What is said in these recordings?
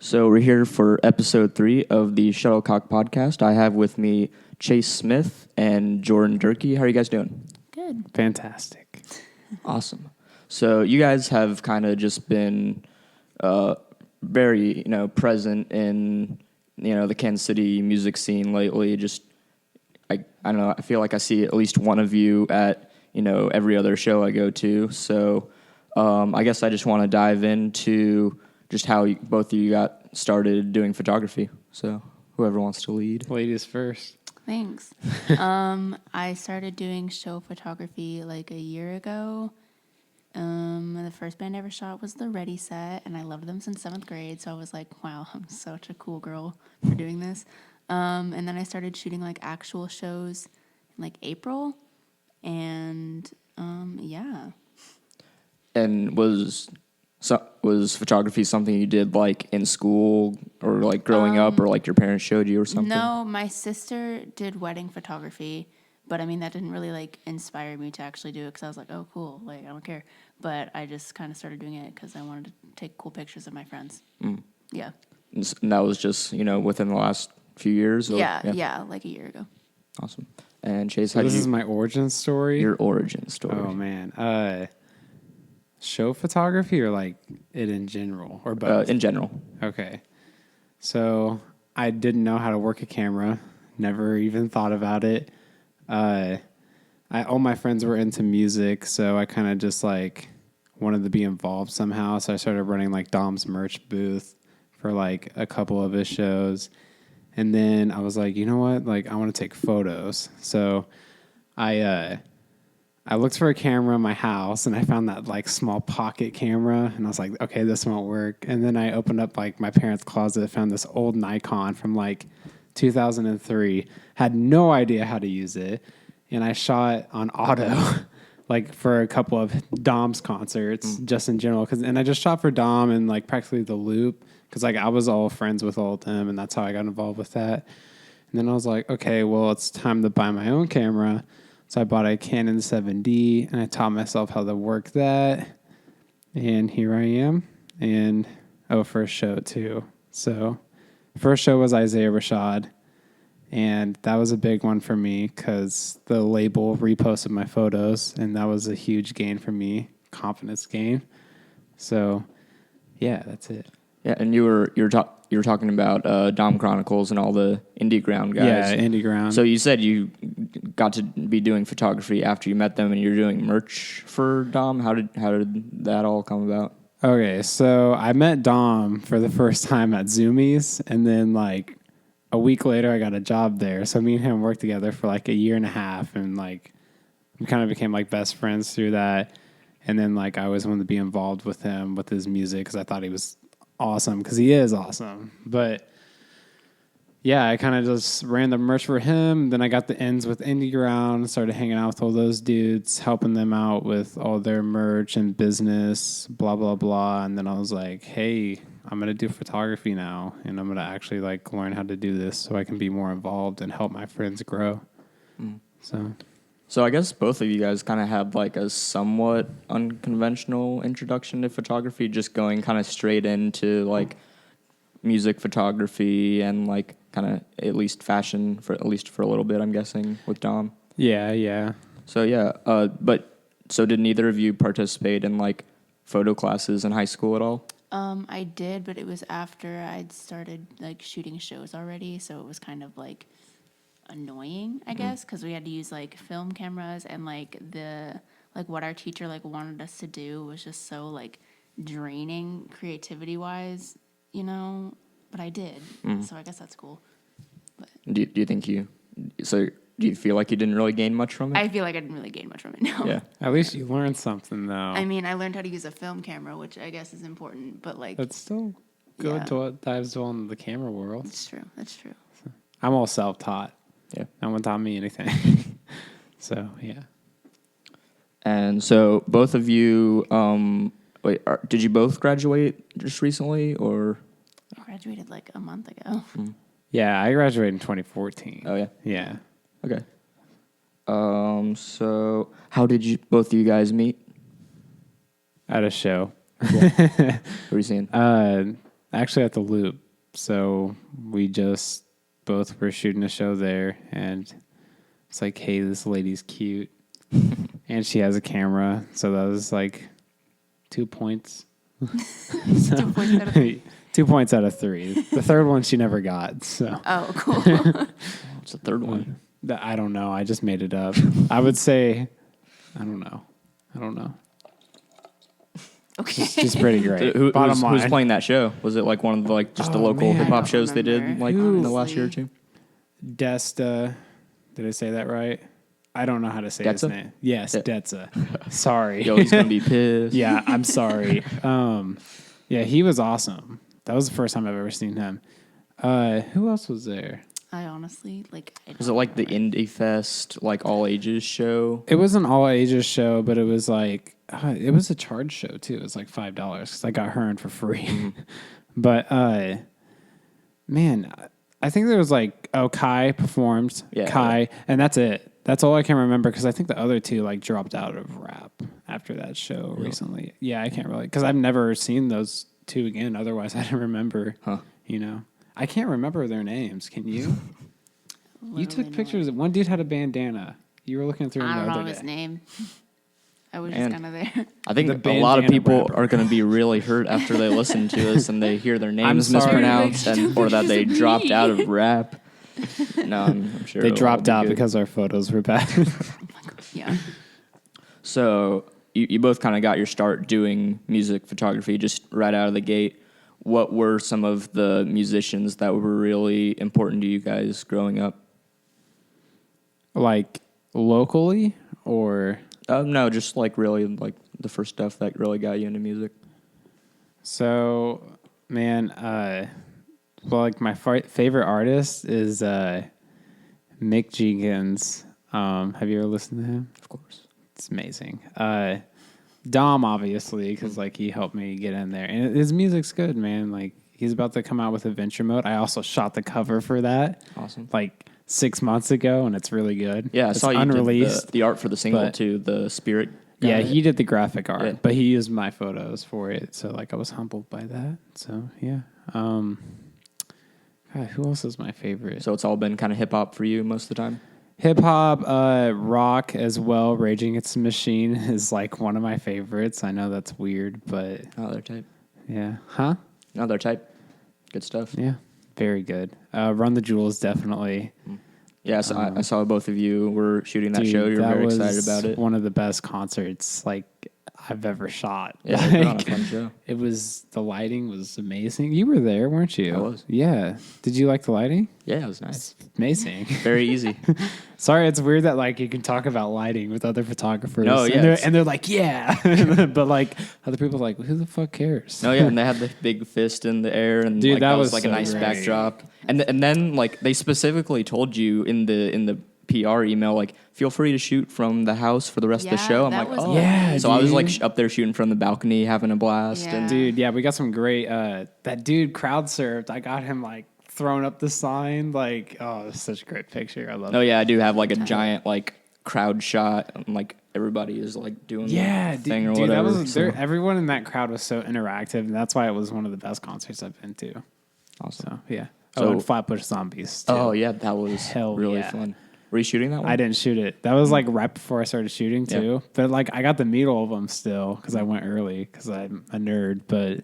So we're here for episode 3 of the Shuttlecock podcast. I have with me Chase Smith and Jorden Durkee. How are you guys doing? Good. Fantastic. Awesome. So you guys have kind of just been very, present in, the Kansas City music scene lately. Just, I don't know, I feel like I see at least one of you at, every other show I go to. So I guess I just want to dive into just how both of you got started doing photography. So whoever wants to lead. Ladies first. Thanks. I started doing show photography like a year ago. The first band I ever shot was the Ready Set, and I loved them since 7th grade. So I was like, wow, I'm such a cool girl for doing this. And then I started shooting like actual shows in like April. And yeah. And was photography something you did like in school or like growing up or like your parents showed you or something? No, my sister did wedding photography, but I mean, that didn't really like inspire me to actually do it because I was like, oh, cool, like I don't care. But I just kind of started doing it because I wanted to take cool pictures of my friends. Yeah. And that was just, within the last few years? Or, yeah, like a year ago. Awesome. And Chase, So this is my origin story? Your origin story. Oh, man. Show photography or like it in general? Or both? In general. Okay. So I didn't know how to work a camera. Never even thought about it. All my friends were into music, so I kind of just like wanted to be involved somehow. So I started running like Dom's merch booth for like a couple of his shows. And then I was like, you know what? Like I want to take photos. So I looked for a camera in my house and I found that like small pocket camera and I was like, okay, this won't work. And then I opened up like my parents' closet, found this old Nikon from like 2003, had no idea how to use it. And I shot on auto like for a couple of Dom's concerts just in general. And I just shot for Dom and like practically the Loop because like I was all friends with all of them and that's how I got involved with that. And then I was like, okay, well, it's time to buy my own camera. So I bought a Canon 7D, and I taught myself how to work that. And here I am. And, first show, too. So first show was Isaiah Rashad. And that was a big one for me because the label reposted my photos, and that was a huge gain for me, confidence gain. So, yeah, that's it. Yeah, and you were talking about Dom Chronicles and all the Indie Ground guys. Yeah, Indie Ground. So you said you got to be doing photography after you met them, and you're doing merch for Dom. How did that all come about? Okay, so I met Dom for the first time at Zoomies, and then like a week later, I got a job there. So me and him worked together for like a year and a half, and like we kind of became like best friends through that. And then like I always wanted to be involved with him with his music because I thought he was awesome because he is awesome. But yeah, I kind of just ran the merch for him. Then I got the ends with Indie Ground, started hanging out with all those dudes, helping them out with all their merch and business, blah, blah, blah. And then I was like, hey, I'm going to do photography now. And I'm going to actually like learn how to do this so I can be more involved and help my friends grow. So I guess both of you guys kind of had like a somewhat unconventional introduction to photography, just going kind of straight into like music photography and like kind of at least fashion for at least for a little bit, I'm guessing, with Dom. Yeah. So yeah, so did neither of you participate in like photo classes in high school at all? I did, but it was after I'd started like shooting shows already, so it was kind of like annoying, I guess, because we had to use like film cameras and like what our teacher like wanted us to do was just so like draining creativity wise, but I did. So I guess that's cool. But Do you think do you feel like you didn't really gain much from it? I feel like I didn't really gain much from it, no. Yeah. at least you learned something, though. I mean, I learned how to use a film camera, which I guess is important, but like That's still good Yeah. to what dives well into the camera world. That's true. I'm all self-taught. Yeah. No one taught me anything. So, yeah. And so both of you, did you both graduate just recently or? I graduated like a month ago. Yeah, I graduated in 2014. Oh yeah. Yeah. Okay. So how did both of you guys meet? At a show. What were you seeing? actually at the Loop. So we just both were shooting a show there, and it's like, hey, this lady's cute, and she has a camera. So that was like 2 points. 2 points out of 3. 2 points out of 3. The third one she never got. So Oh, cool. What's the third one? I don't know. I just made it up. I would say, I don't know. Okay. Just pretty great. Who's playing that show? Was it like one of the, like just the local man. hip I hop don't shows they did remember, like in the last year or honestly. two? Desta. Did I say that right? I don't know how to say his Detza? name. Yes, Yeah. Detza. Sorry. Yo, he's gonna be pissed. Yeah, I'm sorry. Yeah, he was awesome. That was the first time I've ever seen him. Who else was there? I honestly, I Was it like the Indie Fest, like all ages show? It was an all ages show, but it was like it was a charge show too. It was like $5 because I got her in for free. But man, I think there was like Kai performed, Yeah, Kai, and that's it. That's all I can remember because I think the other two like dropped out of rap after that show recently. Yeah, I can't really because I've never seen those two again. Otherwise, I don't remember. Huh. You know, I can't remember their names. Can you? You took literally pictures. One dude had a bandana. You were looking through him I the don't other know day. his name. I was Man. just kind of there. I think The a lot of bandana people rapper. are going to be really hurt after they listen to us and they hear their names sorry. mispronounced Like, or that they pictures of dropped me. out of rap. No, I'm sure They it'll dropped be out good. because our photos were bad. Yeah. So you both kind of got your start doing music photography just right out of the gate. What were some of the musicians that were really important to you guys growing up? Like locally or No, just like really like the first stuff that really got you into music. so, man. Well, like my favorite artist is Mick Jenkins. Have you ever listened to him? Of course. It's amazing. Dom, obviously, because like he helped me get in there, and his music's good, man. Like he's about to come out with Adventure Mode. I also shot the cover for that, Awesome. like 6 months ago, and it's really good. Yeah, I it's saw you unreleased. did the art for the single but- too, the Spirit. guy. Yeah, he did the graphic art, Yeah. but he used my photos for it. So like I was humbled by that. So yeah. God, who else is my favorite? So it's all been kind of hip hop for you most of the time. Hip hop, rock as well. Rage Against the Machine is like one of my favorites. I know that's weird, but Another type. yeah. Huh? Another type. Good stuff. Yeah. Very good. Run the Jewels, definitely. Yeah, so I saw both of you were shooting that Dude, show. You were that very was excited about it. one of the best concerts like I've ever shot. Yeah, they put on a Like, fun show. it was, the lighting was amazing. You were there, weren't you? I was. Yeah. Did you like the lighting? Yeah, it was nice. Amazing. Very easy. Sorry, it's weird that like you can talk about lighting with other photographers. No, yeah, and they're like, yeah, but like other people are like, who the fuck cares? No, yeah, and they had the big fist in the air, and Dude, like, that that was was like a so nice great. backdrop. And then like they specifically told you in the PR email, like feel free to shoot from the house for the rest of the Yeah, show. I'm that like, was oh, Yeah, So I was like dude. up there shooting from the balcony, having a blast, Yeah. and Dude, yeah, we got some great. That dude crowd surfed. I got him like throwing up the sign. Like, oh, it's such a great picture. I love oh it. yeah, I do have like a giant like crowd shot, and like everybody is like doing Yeah, the thing or dude, whatever. that was so- everyone in that crowd was so interactive, and that's why it was one of the best concerts I've been to. awesome. So yeah. So- And Flatbush Zombies. Too. Oh yeah, that was Hell really yeah. fun. Were you shooting that one? I didn't shoot it. That was like right before I started shooting too. But like I got the middle of them still because I went early because I'm a nerd. But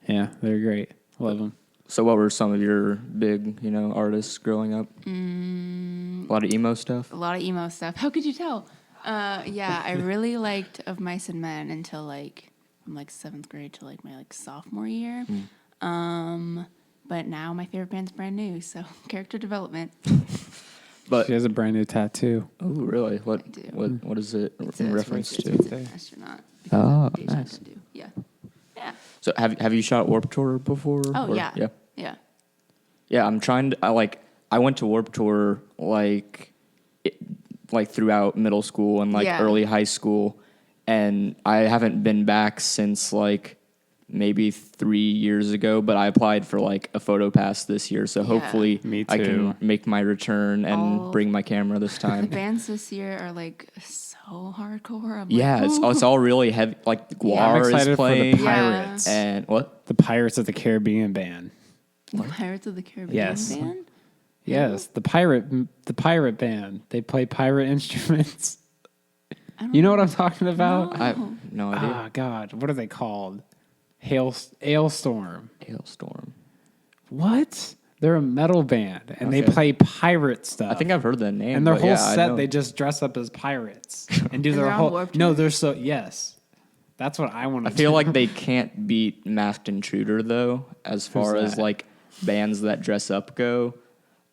yeah, they're great. Love them. So what were some of your big, artists growing up? A lot of emo stuff. A lot of emo stuff. How could you tell? Yeah, I really liked Of Mice and Men until like from like 7th grade to like my like sophomore year. But now my favorite band's brand new, so character development. But She has a brand new tattoo. oh, really? What I do. what is it It's in a- reference it's to? an astronaut. Oh, Deja nice. Vu. Yeah. Yeah. So have you shot Warped Tour before? Oh, or- yeah. Yeah. Yeah. Yeah, I'm trying to. I went to Warped Tour like throughout middle school and like Yeah. early high school, and I haven't been back since like maybe 3 years ago. But I applied for like a photo pass this year, so Yeah. hopefully Me I too. can make my return and All- bring my camera this The time. bands this year are like so so hardcore. I'm Yeah, like, it's all really heavy. Like I'm Guar is excited for playing, the Pirates. and what? The Pirates of the Caribbean band. the Pirates of the Caribbean Yes. band. Yes, the pirate band. They play pirate instruments. I don't You know what I'm talking about? No. I have no idea. Ah, God, what are they called? Hailstorm. Hailstorm. What? They're a metal band, and they Okay. play pirate stuff. I think I've heard the name. and their but whole yeah, I set, know. they just dress up as pirates and do And their they're on whole. Warped No, Tour? they're so yes. That's what I want to. I feel like they can't beat Masked Intruder though, as far as that? like bands that dress up go.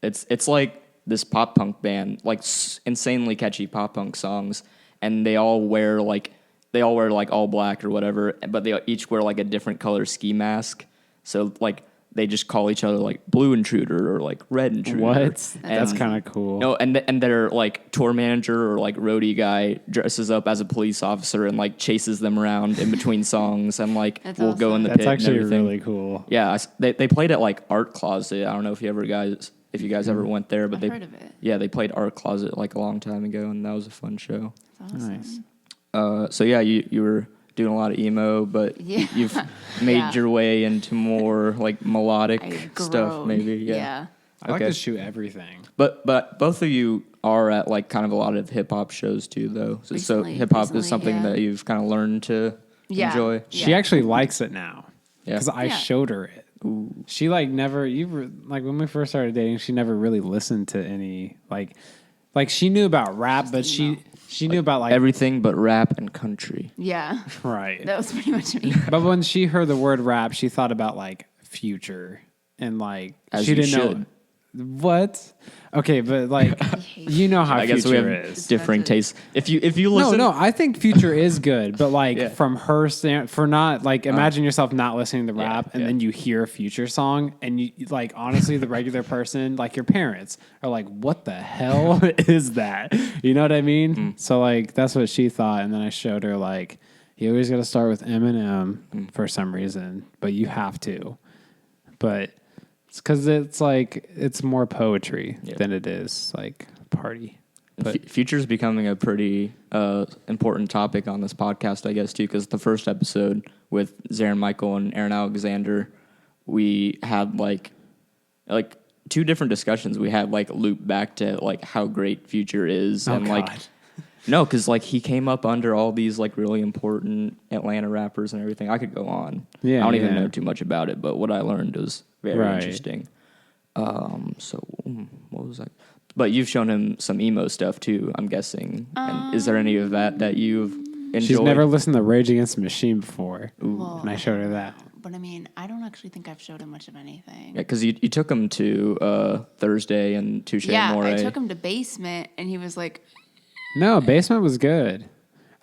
It's like this pop punk band, like insanely catchy pop punk songs, and they all wear like all black or whatever, but they each wear like a different color ski mask. So like they just call each other like Blue Intruder or like Red Intruder. What? That's And- kind of cool. No, and their like tour manager or like roadie guy dresses up as a police officer and like chases them around in between songs and like That's we'll go in the That's pit actually and everything. really cool. Yeah, they played at like Art Closet. I don't know if you guys ever went there, but I've they heard of it. yeah they played Art Closet like a long time ago, and that was a fun show. That's awesome. Nice. So yeah, you were doing a lot of emo, but Yeah. you've made Yeah. your way into more like melodic I stuff, grown. maybe. Yeah. I like Okay. to shoot everything. But both of you are at like kind of a lot of hip hop shows too, though. So Recently- hip hop is recently, something yeah. that you've kind of learned to Yeah. enjoy. She actually likes it now Yeah. because I Yeah. showed her it. She like never. You were like when we first started dating. She never really listened to any like she knew about rap, but emo. she knew about like Everything but rap and country. Yeah. right. That was pretty much me. But when she heard the word rap, she thought about like Future and like As she you didn't should. know what. Okay, but like you know how I guess we Future have is. differing That's it. tastes. If you listen, No, I think Future is good, but like Yeah. from her stand for not like imagine yourself not listening to rap and yeah. then you hear a Future song and you like honestly the regular person like your parents are like what the hell is that? You know what I mean? So like that's what she thought, and then I showed her like you always got to start with Eminem for some reason, but you have to. But it's because it's like it's more poetry than it is like party. But Future's becoming a pretty important topic on this podcast, I guess, too, because the first episode with Zarin Michael and Aaron Alexander, we had like two different discussions. We had like loop back to like how great Future is, and like God. no, because like he came up under all these like really important Atlanta rappers and everything. I could go on. Yeah, I don't even yeah. know too much about it, but what I learned was very Right. interesting. What was that? But you've shown him some emo stuff too, I'm guessing. And is there any of that you've enjoyed? she's never listened to Rage Against the Machine before, Well, and I showed her that. But I mean, I don't actually think I've showed him much of anything. Yeah, because you took him to Thursday and Touche Amore. I took him to Basement, and he was like, No, Basement was good.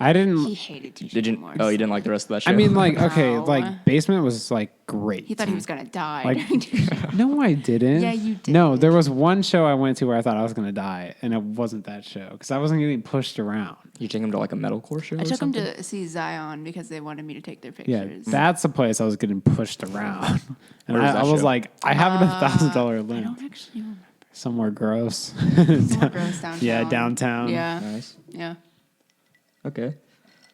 I didn't. he hated Touche Did you? Amore. Oh, you didn't like the rest of that show? I mean, like, okay, No. like Basement was like great. He thought he was gonna die. Like- during Touche. No, I didn't. Yeah, you No, did. there was one show I went to where I thought I was gonna die, and it wasn't that show because I wasn't getting pushed around. you take him to like a metalcore show. I or took him something? to see Zion because they wanted me to take their Yeah, pictures. that's the place I was getting pushed around, and Where is I that was show? like, I have a $1,000 I limit don't actually remember. somewhere gross. Somewhere gross downtown. Yeah, downtown. Yeah, Nice. yeah. Okay.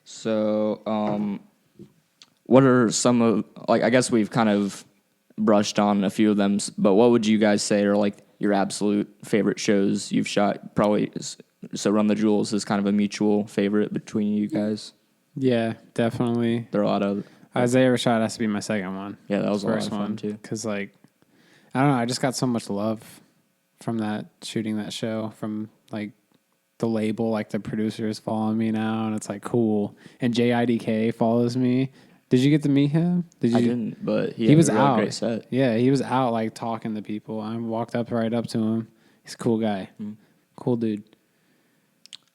So, what are some of like? I guess we've kind of brushed on a few of them, but what would you guys say are like your absolute favorite shows you've shot? Probably. So, Run the Jewels is kind of a mutual favorite between you guys. Yeah, definitely. There are a lot of. Isaiah Rashad has to be my second one. Yeah, that was a lot First of fun one too. because like I don't know, I just got so much love from that shooting that show from like the label, like the producers following me now, and it's like cool. And JIDK follows me. Did you get to meet him? Did you? I didn't, but He was a really out. Great set. Yeah, he was out like talking to people. I walked right up to him. He's a cool guy, cool dude.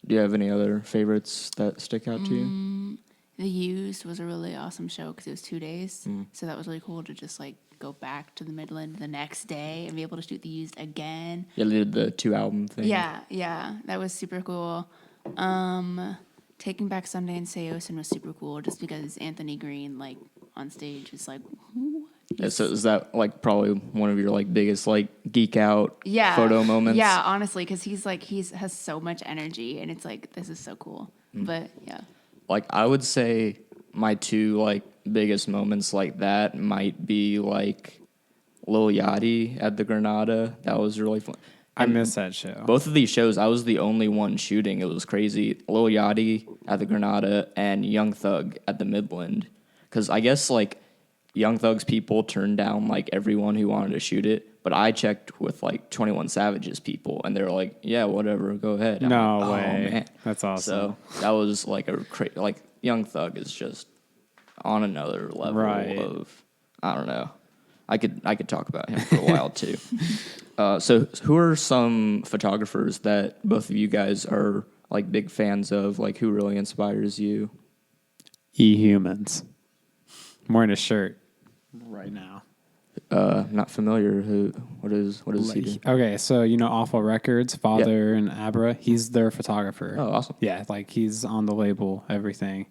Do you have any other favorites that stick out to you? The Used was a really awesome show because it was 2 days. So that was really cool to just like go back to the Midland the next day and be able to shoot The Used again. Yeah, they did the 2-album thing. Yeah, that was super cool. Taking Back Sunday and Seosin was super cool just because Anthony Green, like, on stage is like, what? So is that like probably one of your like biggest like geek out Yeah. photo moments? Yeah, honestly, because he's has so much energy, and it's like, this is so cool. But yeah. Like I would say my two like biggest moments like that might be like Lil Yachty at the Granada. That was really fun. I And miss that show. both of these shows, I was the only one shooting. It was crazy. Lil Yachty at the Granada and Young Thug at the Midland. Because I guess like Young Thug's people turned down like everyone who wanted to shoot it. But I checked with like 21 Savage's people, and they were like, "Yeah, whatever, go ahead." I'm No like, way. Man. That's awesome. So that was like like Young Thug is just on another level Right. of, I don't know. I could talk about him for a while too. So who are some photographers that both of you guys are like big fans of? Like who really inspires you? E-Humans. I'm wearing a shirt right now. Not familiar. What is he do? Okay, so you know Awful Records, Father and Abra. He's their photographer. Oh, awesome. Yeah, like he's on the label, everything.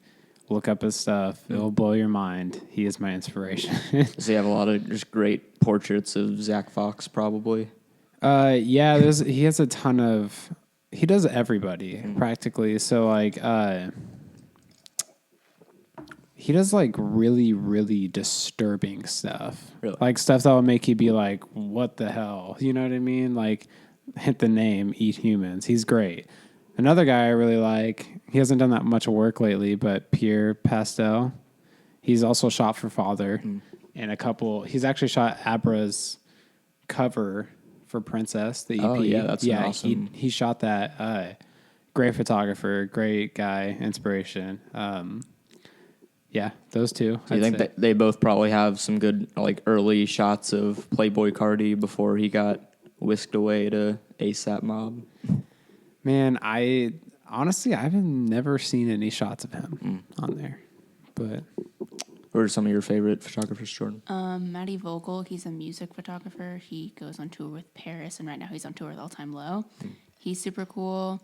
Look up his stuff; it'll blow your mind. He is my inspiration. Does he have a lot of just great portraits of Zach Fox? Probably. Yeah, he has a ton of. He does everybody practically. So like, he does like really, really disturbing stuff. Really? Like stuff that will make you be like, "What the hell?" You know what I mean? Like, hit the name, Eat Humans. He's great. Another guy I really like. He hasn't done that much work lately, but Pierre Pastel. He's also shot for Father, and a couple. He's actually shot Abra's cover for Princess, the EP. Oh, yeah, that's awesome. He shot that. Great photographer, great guy, inspiration. Yeah, those two. Do you think that they both probably have some good like early shots of Playboy Cardi before he got whisked away to ASAP Mob? Man, I honestly I've never seen any shots of him on there, but Who are some of your favorite photographers, Jordan? Matty Vogel, he's a music photographer. He goes on tour with Paris, and right now he's on tour with All Time Low. He's super cool.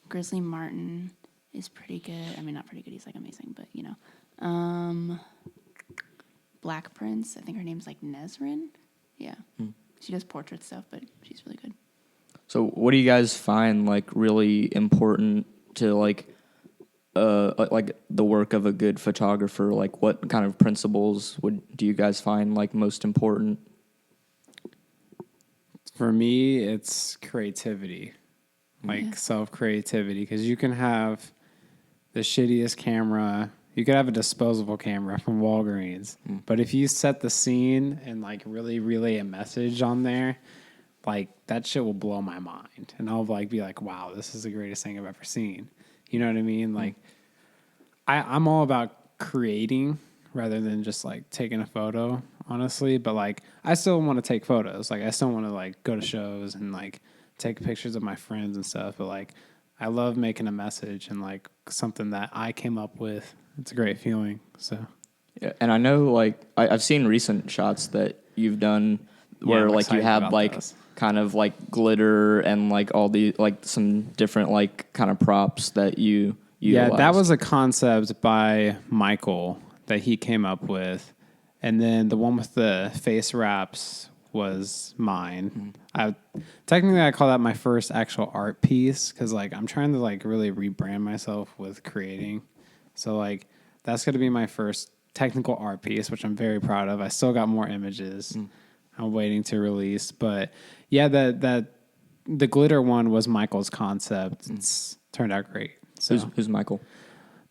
Grizzly Martin is pretty good. I mean, not pretty good. He's like amazing, but you know. Black Prince, I think her name's like Nesrin. Yeah. She does portrait stuff, but she's really good. So what do you guys find like really important to like the work of a good photographer? Like what kind of principles do you guys find like most important? for me, it's creativity, like self-creativity, because you can have the shittiest camera. You could have a disposable camera from Walgreens, but if you set the scene and like really relay a message on there, like that shit will blow my mind, and I'll like be like, "Wow, this is the greatest thing I've ever seen." You know what I mean? Like, I'm all about creating rather than just like taking a photo, honestly. But like, I still want to take photos. Like, I still want to like go to shows and like take pictures of my friends and stuff. But like, I love making a message and like something that I came up with. It's a great feeling. So Yeah, and I know like I've seen recent shots that you've done where I'm like you excited have about like those. kind of like glitter and like all the like some different like kind of props that you yeah, that utilized. was a concept by Michael that he came up with, and then the one with the face wraps was mine. Technically I call that my first actual art piece because like I'm trying to like really rebrand myself with creating. So like that's going to be my first technical art piece, which I'm very proud of. I still got more images I'm waiting to release, but yeah, that the glitter one was Michael's concept. It's turned out great. So Who's Michael?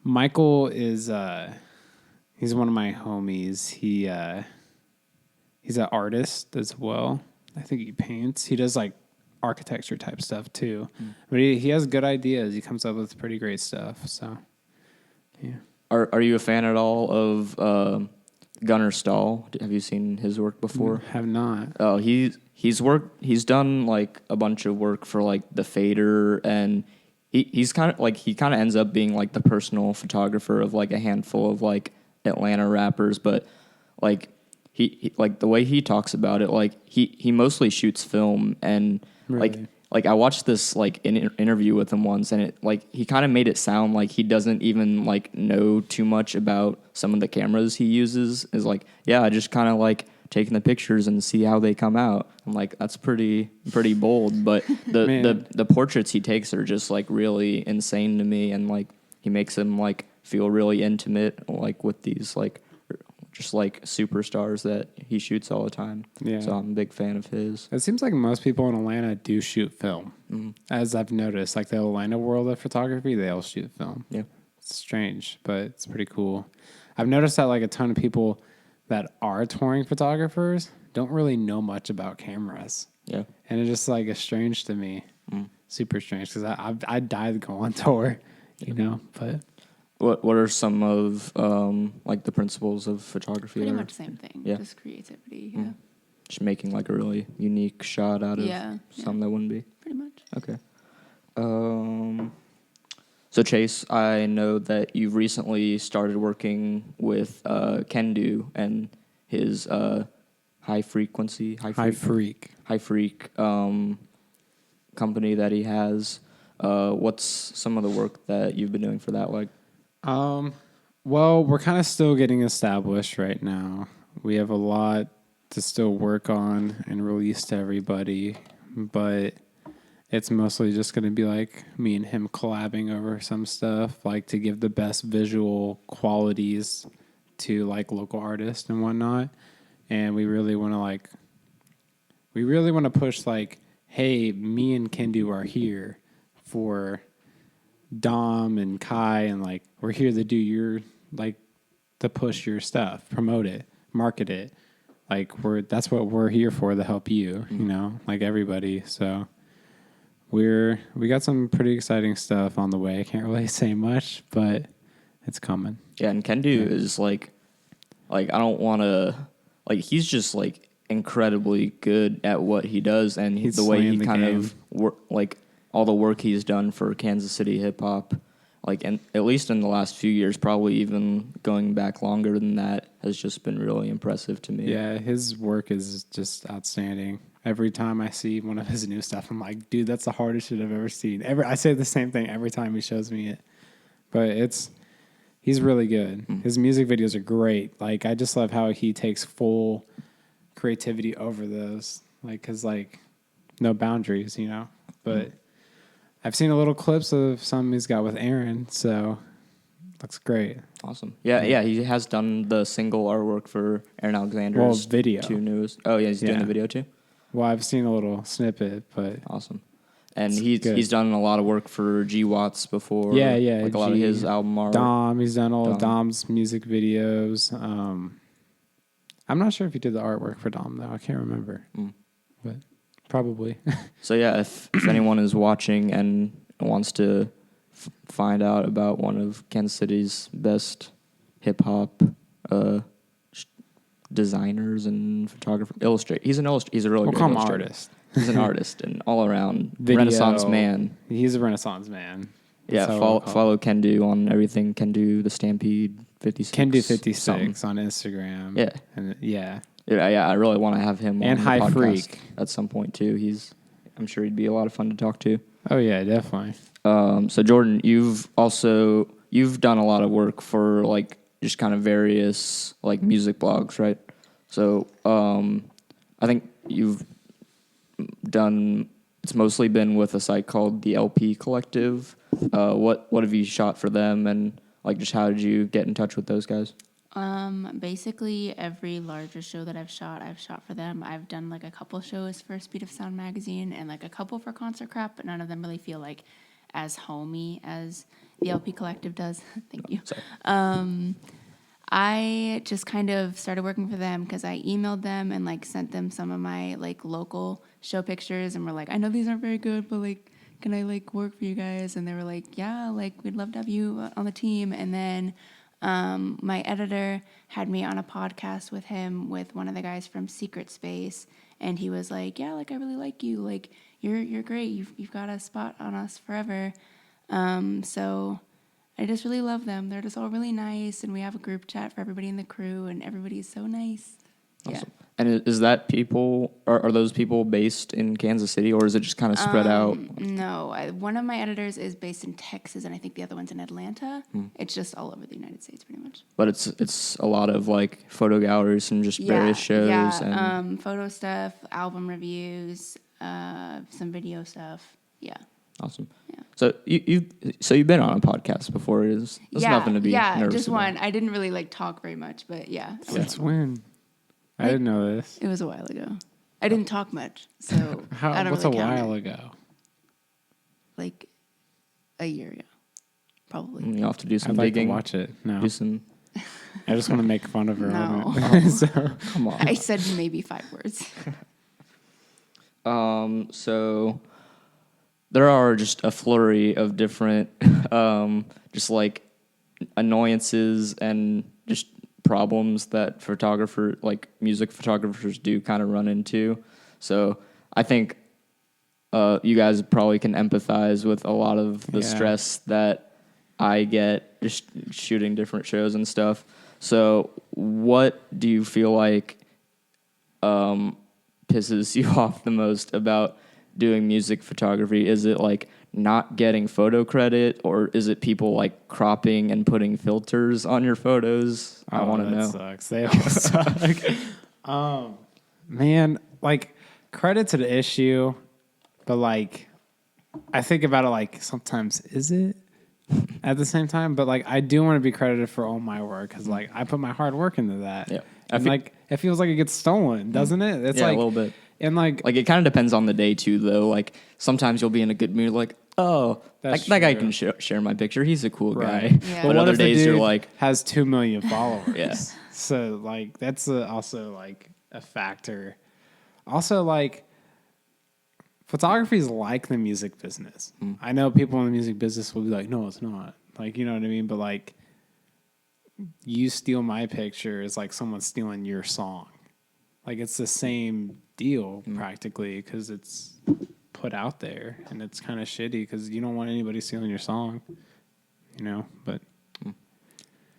Michael is he's one of my homies. He's an artist as well. I think he paints. He does like architecture type stuff too. But he has good ideas. He comes up with pretty great stuff. So yeah. Are you a fan at all of Gunnar Stahl? Have you seen his work before? Have not. Oh, he's done like a bunch of work for like the Fader, and he kind of ends up being like the personal photographer of like a handful of like Atlanta rappers, but like he like the way he talks about it, like he mostly shoots film, and like Really? like I watched this like interview with him once, and it like he kind of made it sound like he doesn't even like know too much about some of the cameras he uses. Is like, yeah, I just kind of like taking the pictures and see how they come out. I'm like, that's pretty bold, but the portraits he takes are just like really insane to me, and like he makes them like feel really intimate, like with these like just like superstars that he shoots all the time. Yeah. So I'm a big fan of his. It seems like most people in Atlanta do shoot film. As I've noticed, like the Atlanta world of photography, they all shoot film. Yeah. It's strange, but it's pretty cool. I've noticed that like a ton of people that are touring photographers don't really know much about cameras. Yeah. And it's just like it's strange to me. Super strange because I died to go on tour, you know, but... What are some of like the principles of photography? Pretty much the same thing. Yeah. Just creativity. Yeah. Just making like a really unique shot out of something that wouldn't be. Pretty much. Okay. So Chase, I know that you've recently started working with HiFreq and his HiFreq company that he has. What's some of the work that you've been doing for that like? Well, we're kind of still getting established right now. We have a lot to still work on and release to everybody, but it's mostly just going to be like me and him collabing over some stuff, like to give the best visual qualities to like local artists and whatnot. And we really want to push like, hey, me and Kendu are here for Dom and Kai, and like we're here to do your like to push your stuff, promote it, market it. Like that's what we're here for, to help you, you know, like everybody. So we got some pretty exciting stuff on the way. I can't really say much, but it's coming. Yeah, and Kendu is like I don't want to he's just like incredibly good at what he does, and the way he kind of all the work he's done for Kansas City hip hop, like, and at least in the last few years, probably even going back longer than that, has just been really impressive to me. Yeah, his work is just outstanding. Every time I see one of his new stuff, I'm like, dude, that's the hardest shit I've ever seen. I say the same thing every time he shows me it, but he's really good. His music videos are great. Like, I just love how he takes full creativity over those, like, cause like no boundaries, you know. But I've seen a little clips of some he's got with Aaron, so looks great. Awesome. Yeah, he has done the single artwork for Aaron Alexander's video. two newest. Oh yeah, he's doing the video too. Well, I've seen a little snippet, but awesome. And he's done a lot of work for G Watts before. Yeah, like a lot of his album art. Dom, he's done all of Dom's music videos. I'm not sure if he did the artwork for Dom though. I can't remember, but probably. So yeah, if anyone is watching and wants to find out about one of Kansas City's best hip hop designers and photographers, he's a really good illustrator. Artist. He's an artist and all around Video, Renaissance man. He's a Renaissance man. Yeah, follow Kendu on everything. Kendu the Stampede 56. Kendu 56 on Instagram. Yeah, and yeah. I really want to have him and on the podcast HiFreq at some point too. I'm sure he'd be a lot of fun to talk to. Oh yeah, definitely. So Jordan, you've done a lot of work for like just kind of various like music blogs, right? So I think you've done. It's mostly been with a site called the LP Collective. What have you shot for them, and like just how did you get in touch with those guys? Basically every larger show that I've shot for them. I've done like a couple shows for Speed of Sound magazine and like a couple for Concert Crap, but none of them really feel like as homey as the LP Collective does. Thank you. I just kind of started working for them because I emailed them and like sent them some of my like local show pictures and were like, I know these aren't very good, but like, can I like work for you guys? And they were like, yeah, like we'd love to have you on the team. And then my editor had me on a podcast with him with one of the guys from Secret Space, and he was like, yeah, like I really like you, like you're great, you've got a spot on us forever. So I just really love them. They're just all really nice, and we have a group chat for everybody in the crew, and everybody's so nice. Awesome. And is that people, are those people based in Kansas City, or is it just kind of spread out? No, one of my editors is based in Texas, and I think the other one's in Atlanta. It's just all over the United States, pretty much. But it's a lot of like photo galleries and just various shows. Yeah, and photo stuff, album reviews, some video stuff. Yeah. Awesome. Yeah. So you've been on a podcast before. There's nothing to be nervous just about. one. I didn't really like talk very much, but yeah. Since when? I didn't know this. It was a while ago. I didn't talk much, so I don't What's really a count while it. ago? Like a year ago, probably. You'll have to do some I'd like digging. to watch it. No, Do some. I just want to make fun of her No. on it. So, Come on. I said maybe 5 words. So there are just a flurry of different, just like annoyances and just problems that music photographers do kind of run into. So I think you guys probably can empathize with a lot of the stress that I get just shooting different shows and stuff. So what do you feel like pisses you off the most about doing music photography? Is it like not getting photo credit, or is it people like cropping and putting filters on your photos? I want to know. Sucks. They all suck. Man, like credit's an issue, but like I think about it like sometimes is it at the same time, but like I do want to be credited for all my work because like I put my hard work into that. Yeah. And like it feels like it gets stolen, doesn't it? It's Yeah, like a little bit. And like Like it kind of depends on the day too, though. Like sometimes you'll be in a good mood, like, oh, That's that guy true. can share my picture. He's a cool Right. guy. Yeah. But what other if the days you're dude like, has 2 million followers? Yeah. So like that's also like a factor. Also like photography is like the music business. I know people in the music business will be like, no, it's not. Like, you know what I mean? But like you steal my picture is like someone stealing your song. Like it's the same deal practically because it's put out there and it's kind of shitty because you don't want anybody stealing your song, you know. But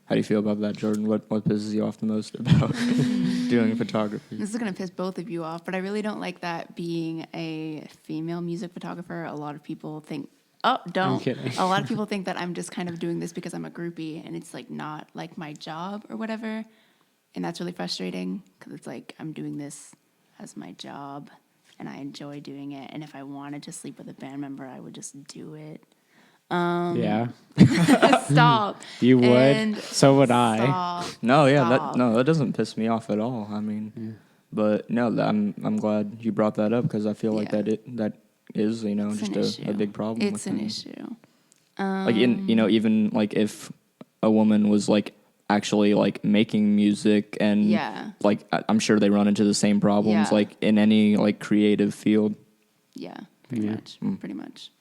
how do you feel about that, Jordan? What pisses you off the most about doing photography? This is going to piss both of you off, but I really don't like that being a female music photographer. A lot of people think, I'm kidding. A lot of people think that I'm just kind of doing this because I'm a groupie and it's like not like my job or whatever. And that's really frustrating because it's like I'm doing this as my job and I enjoy doing it. And if I wanted to sleep with a band member, I would just do it. yeah, Stop. you would. And So would I. Stop. No, yeah, Stop. that doesn't piss me off at all. I mean, but no, I'm glad you brought that up because I feel like Yeah. that is It's just an issue. a big problem. It's with an them. issue. Like even like if a woman was like actually like making music and Yeah. like I'm sure they run into the same problems Yeah. like in any like creative field. Yeah, pretty Yeah. much. Pretty much.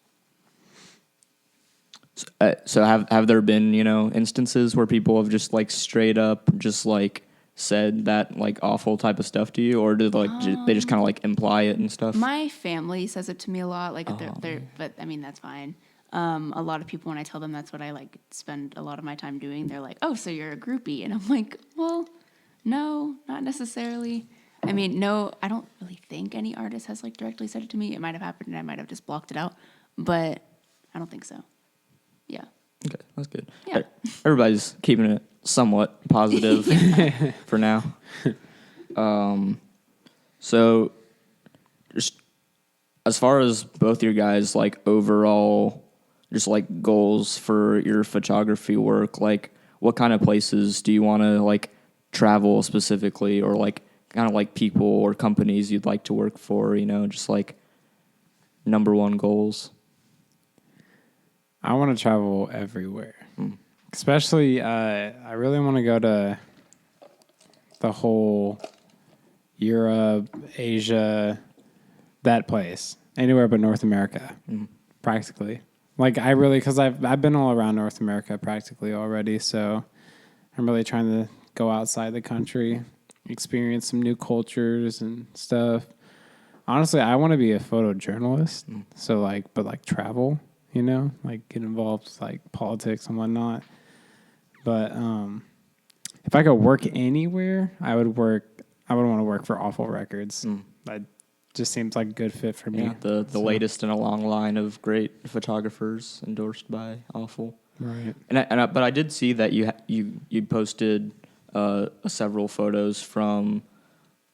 So have there been instances where people have just like straight up just like said that like awful type of stuff to you, or did like they just kind of like imply it and stuff? My family says it to me a lot, like but I mean that's fine. A lot of people, when I tell them that's what I like spend a lot of my time doing, they're like, "Oh, so you're a groupie?" And I'm like, "Well, no, not necessarily." I mean, no, I don't really think any artist has like directly said it to me. It might have happened, and I might have just blocked it out, but I don't think so. Yeah. Okay, that's good. Yeah. Everybody's keeping it somewhat positive for now. So just as far as both your guys like overall just like goals for your photography work, like what kind of places do you want to like travel specifically, or like kind of like people or companies you'd like to work for, just like number one goals? I want to travel everywhere. Especially, I really want to go to the whole Europe, Asia, that place. Anywhere but North America, practically. Like, because I've been all around North America practically already, so I'm really trying to go outside the country, experience some new cultures and stuff. Honestly, I want to be a photojournalist, so but travel, like get involved with like politics and whatnot. But if I could work anywhere, I would work. I would want to work for Awful Records. That just seems like a good fit for me. Yeah, the latest in a long line of great photographers endorsed by Awful. Right. But I did see that you posted several photos from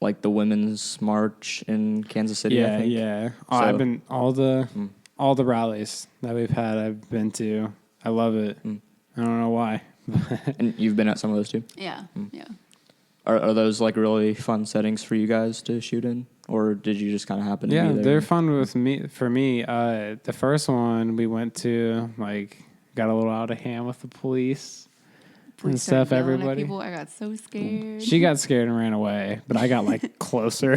like the Women's March in Kansas City. I think. Yeah. So, I've been all the rallies that we've had. I've been to. I love it. I don't know why. and you've been at some of those too. Yeah, yeah. Are those like really fun settings for you guys to shoot in, or did you just kind of happen to be there? Yeah, they're fun with me. For me, the first one we went to, like, got a little out of hand with the police and stuff. Started yelling at Everybody, people. I got so scared. she got scared and ran away, but I got like closer,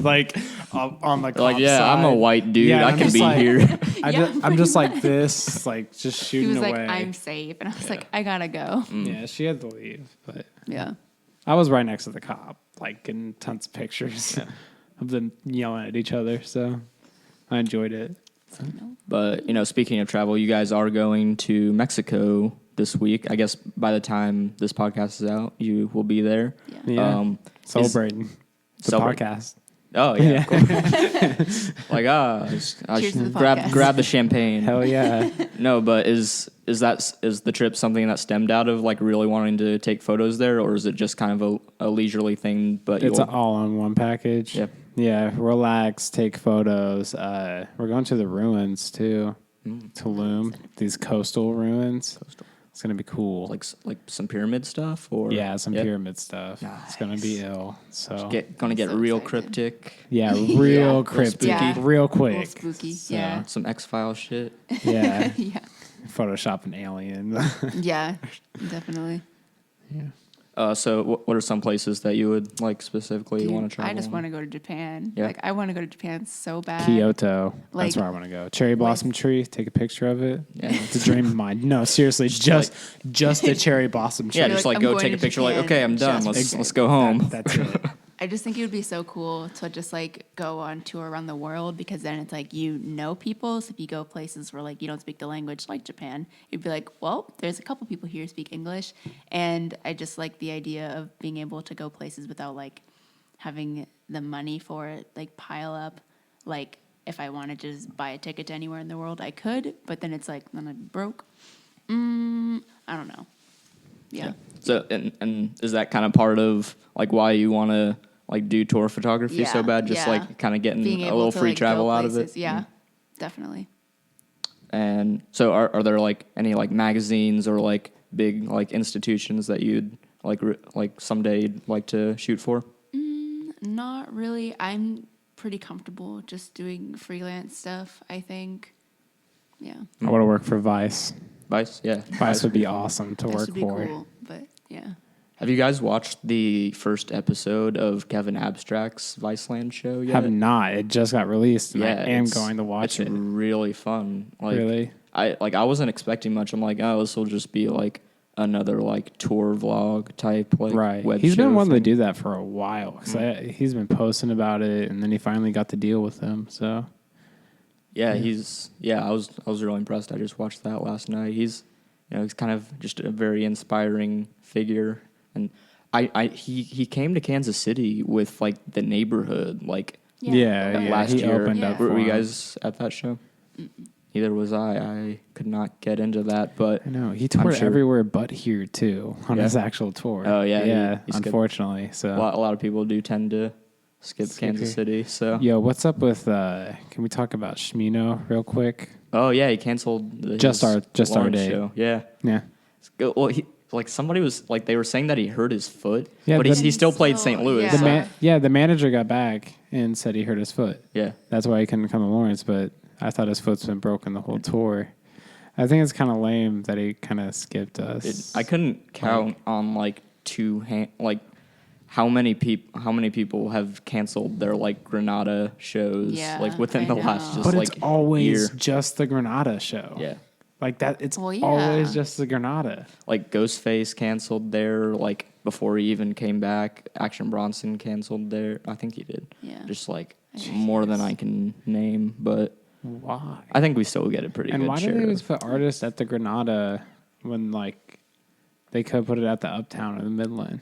like on the cop Like, yeah, side. I'm a white dude. Yeah, I I'm can just be like- here. I'm just like this, like just He shooting was away. like, "I'm safe," and I was like, "I gotta go." Yeah, she had to leave, but Yeah. I was right next to the cop, like getting tons of pictures of them yelling at each other. So I enjoyed it. But speaking of travel, you guys are going to Mexico this week. I guess by the time this podcast is out, you will be there. Yeah, celebrating the celebrate- podcast. Oh yeah, cool. Like I Cheers to the grab podcast. the champagne. Hell yeah. No, but is the trip something that stemmed out of like really wanting to take photos there, or is it just kind of a leisurely thing? But It's an all-in-one package. Yep. Yeah, relax, take photos. We're going to the ruins too, Tulum. These coastal ruins. It's gonna be cool. like some pyramid stuff, or some pyramid stuff. It's gonna be ill. So gonna get so real excited. cryptic. yeah, real cryptic, spooky. real A little quick. spooky. So- Yeah. Some X-File shit. Yeah, Yeah. Photoshop an alien. Yeah. Definitely. So what are some places that you would like specifically want to Dude, travel? I just want to go to Japan. Yeah. Like, I want to go to Japan so bad. Kyoto. That's Like- where I want to go. Cherry blossom tree. Take a picture of it. Yeah. It's a dream of mine. No, seriously, just a cherry blossom tree. Yeah, You're just like, like I'm go going take a to picture. Like, Japan okay, I'm done. just Let's go home. That's it. I just think it would be so cool to just like go on tour around the world, because then it's like people. So if you go places where like you don't speak the language, like Japan, you'd be like, well, there's a couple people here who speak English, and I just like the idea of being able to go places without like having the money for it like pile up. Like if I wanted to just buy a ticket to anywhere in the world, I could, but then it's like then I'm broke. I don't know. Yeah. So and is that kind of part of like why you want to like do tour photography so Yeah, bad? Just yeah. like kind of getting Being a able little to free like, travel go out of places. it. Yeah, definitely. And so are there like any like magazines or like big like institutions that you'd like someday you'd like to shoot for? Not really. I'm pretty comfortable just doing freelance stuff, I think. Yeah. I want to work for Vice. Vice, yeah. Vice would be awesome to That work should be for. cool, but yeah. Have you guys watched the first episode of Kevin Abstract's Viceland show yet? Have not. It just got released, and I am it's- going to watch it's it. really fun. Like, Really? I wasn't expecting much. I'm like, oh, this will just be like another like tour vlog type like Right. web He's show been wanting to thing. do that for a while. 'Cause he's been posting about it, and then he finally got the deal with them. So Yeah, I was really impressed. I just watched that last night. He's he's kind of just a very inspiring figure, and he came to Kansas City with like the neighborhood like yeah, last he year. opened up. Were for you him. guys at that show? Neither was I. I could not get into that, but I know he toured sure- everywhere but here too on Yeah. his actual tour. Oh, yeah, yeah. he skipped- Unfortunately, so a lot of people do tend to skip Kansas here. City. So Yo, what's up with? Can we talk about Shmino real quick? oh yeah, he canceled Just our Lawrence day. show. Yeah. Yeah, Well, somebody was like they were saying that he hurt his foot, Yeah, but the- he still played So, St. Louis. yeah. the manager got back and said he hurt his foot. Yeah. That's why he couldn't come to Lawrence. But I thought his foot's been broken the whole tour. I think it's kind of lame that he kind of skipped us. I couldn't count on like how many people have canceled their like Granada shows Yeah, like within I the know. last just but like it's always year. just the Granada show. Yeah. Like that. It's Well, yeah. always just the Granada. Like Ghostface canceled their like before he even came back. Action Bronson canceled their. I think he did. Yeah. Just like more than I can name, but Why? I think we still get a pretty And good why share. do they always of- put artists at the Granada when like they could put it at the Uptown or the Midland?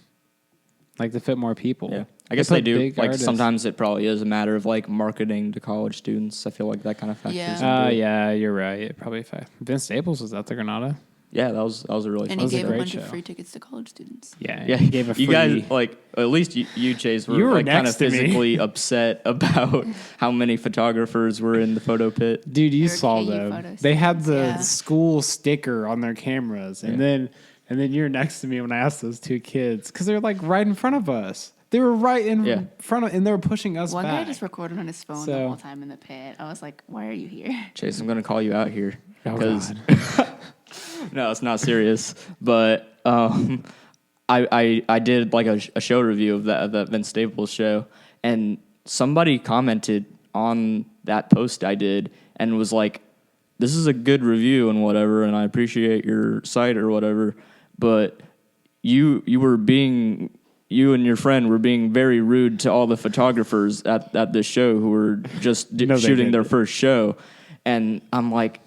Like to fit more people. Yeah, I guess they put do. big Like artists. sometimes it probably is a matter of like marketing to college students. I feel like that kind of factors. Yeah. into it. Yeah, you're right. It probably Vince Staples was at the Granada. Yeah, that was a really And fun. he was a gave a great bunch show. of free tickets to college students. Yeah, Yeah, he gave a free. you guys like at least you Chase were, You were like kind of next to me. physically upset about how many photographers were in the photo pit. Dude, you They were saw KU them. photos. They had the Yeah. school sticker on their cameras, and then you're next to me when I asked those two kids because they're like right in front of us. They were right in front of, and they were pushing us One back. guy just recorded on his phone the So- whole time in the pit. I was like, why are you here? Chase, I'm gonna call you out here Oh, because God. no, it's not serious. But I did like a show review of that Vince Staples show, and somebody commented on that post I did and was like, "This is a good review and whatever, and I appreciate your site or whatever, but you and your friend were being very rude to all the photographers at this show who were just No, they shooting their didn't. first show," and I'm like.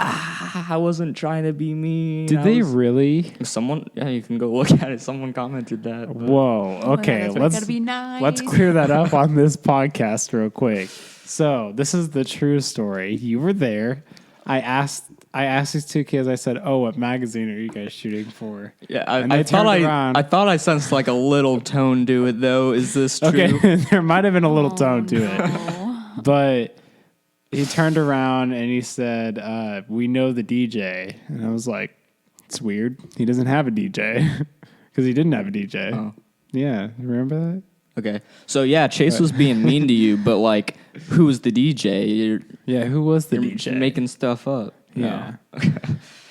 I wasn't trying to be mean. Did they really? Someone, yeah, you can go look at it. Someone commented that. but- Whoa. Oh my God, Okay, that's why you let's gotta be nice. let's clear that up on this podcast real quick. So this is the true story. You were there. I asked these two kids. I said, "Oh, what magazine are you guys shooting for?" Yeah, And I they thought turned around. I thought I sensed like a little tone to it though. Is this true? Okay, there might have been a little tone to it, No. but he turned around and he said, "We know the DJ," and I was like, "It's weird. He doesn't have a DJ because he didn't have a DJ." Oh. Yeah, remember that? Okay, so yeah, Chase was being mean to you, but like, who's the DJ? Yeah, who was the You're DJ? making stuff up. Yeah.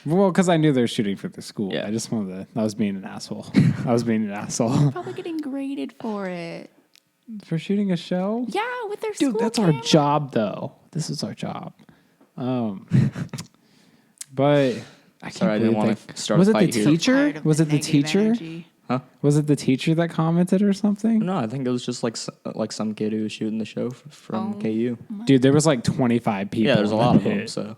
No. Well, because I knew they were shooting for the school. Yeah. I just wanted to. I was being an asshole. I was being an asshole Probably getting graded for it. for shooting a show. Yeah, with their school Dude, that's our camera. job, though. This is our job. But I Sorry, I can't didn't believe want they- to start Was a it the fight here. teacher? Tired of Was it the negative teacher? energy. Was it the teacher that commented or something? No, I think it was just like some kid who was shooting the show from KU. Dude, there was like 25 people. Yeah, there's a in lot the of them. pit. So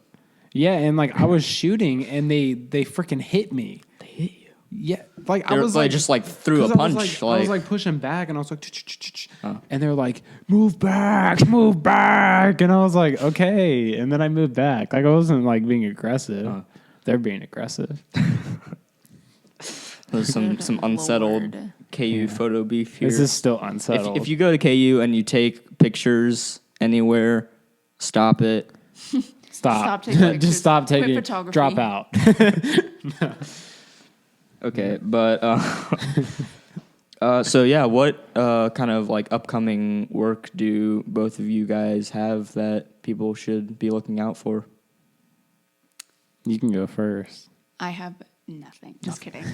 Yeah, and like I was shooting and they freaking hit me. they hit you. Yeah, like They I were, was like, like just like threw a 'cause punch. I was like pushing back, and I was like, "Ch-ch-ch-ch-ch." And they're like, move back, and I was like, okay. And then I moved back. Like I wasn't like being aggressive. They're being aggressive. There's some unsettled Lord. KU photo beef here. This is still unsettled. If you go to KU and you take pictures anywhere, stop it. stop, Stop taking pictures. just stop Quit taking. photography. Drop out. Okay, but so yeah, what kind of like upcoming work do both of you guys have that people should be looking out for? You can go first. I have nothing. Just kidding.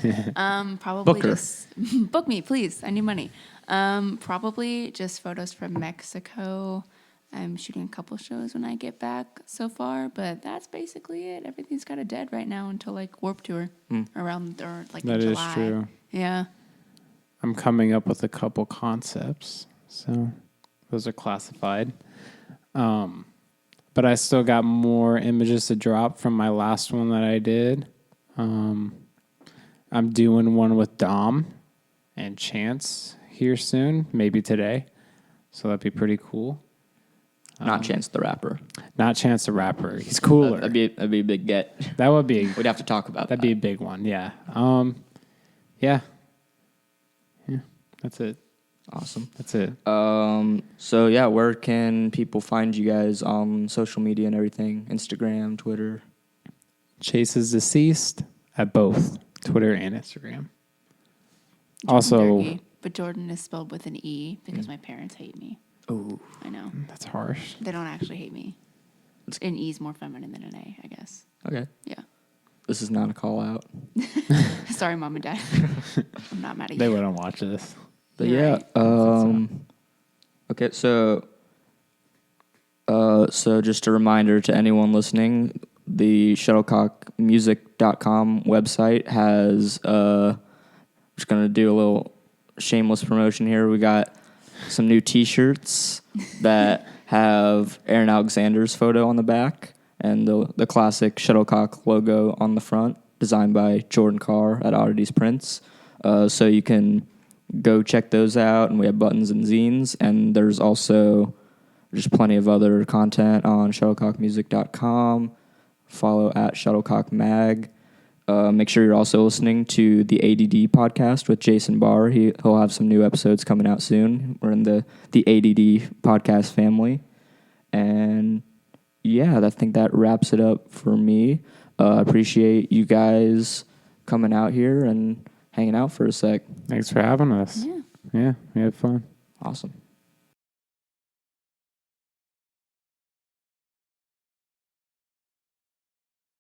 Probably Book her. just book me, please. I need money. Probably just photos from Mexico. I'm shooting a couple shows when I get back so far, but that's basically it. Everything's kind of dead right now until like Warped Tour around or like That in is July. true. Yeah. I'm coming up with a couple concepts, so those are classified. But I still got more images to drop from my last one that I did. I'm doing one with Dom and Chance here soon, maybe today. So that'd be pretty cool. Not Chance the Rapper. Not Chance the Rapper. He's cooler. That'd be a big get. That would be. We'd have to talk about That'd that. be a big one. Yeah. Yeah. That's it. Awesome. That's it. So yeah, where can people find you guys on social media and everything? Instagram, Twitter. Chase is deceased at both Twitter and Instagram. Jorden Also, Durkee, but Jordan is spelled with an E because my parents hate me. Oh, I know. that's harsh. They don't actually hate me. An E is more feminine than an A, I guess. okay. Yeah. This is not a call out. Sorry, Mom and Dad. I'm not mad at They you. wouldn't watch this. But You're yeah, right. okay, so just a reminder to anyone listening, the shuttlecockmusic.com website has just gonna do a little shameless promotion here. We got some new t-shirts that have Aaron Alexander's photo on the back and the classic Shuttlecock logo on the front, designed by Jordan Carr at Oddities Prints. So you can go check those out. And we have buttons and zines. And there's also just plenty of other content on shuttlecockmusic.com. Follow at Shuttlecock Mag. Make sure you're also listening to the A.D.D podcast with Jason Barr. He'll have some new episodes coming out soon. We're in the A.D.D podcast family. And yeah, I think that wraps it up for me. Appreciate you guys coming out here and hanging out for a sec. Thanks for having us. Yeah. Yeah, we had fun. Awesome.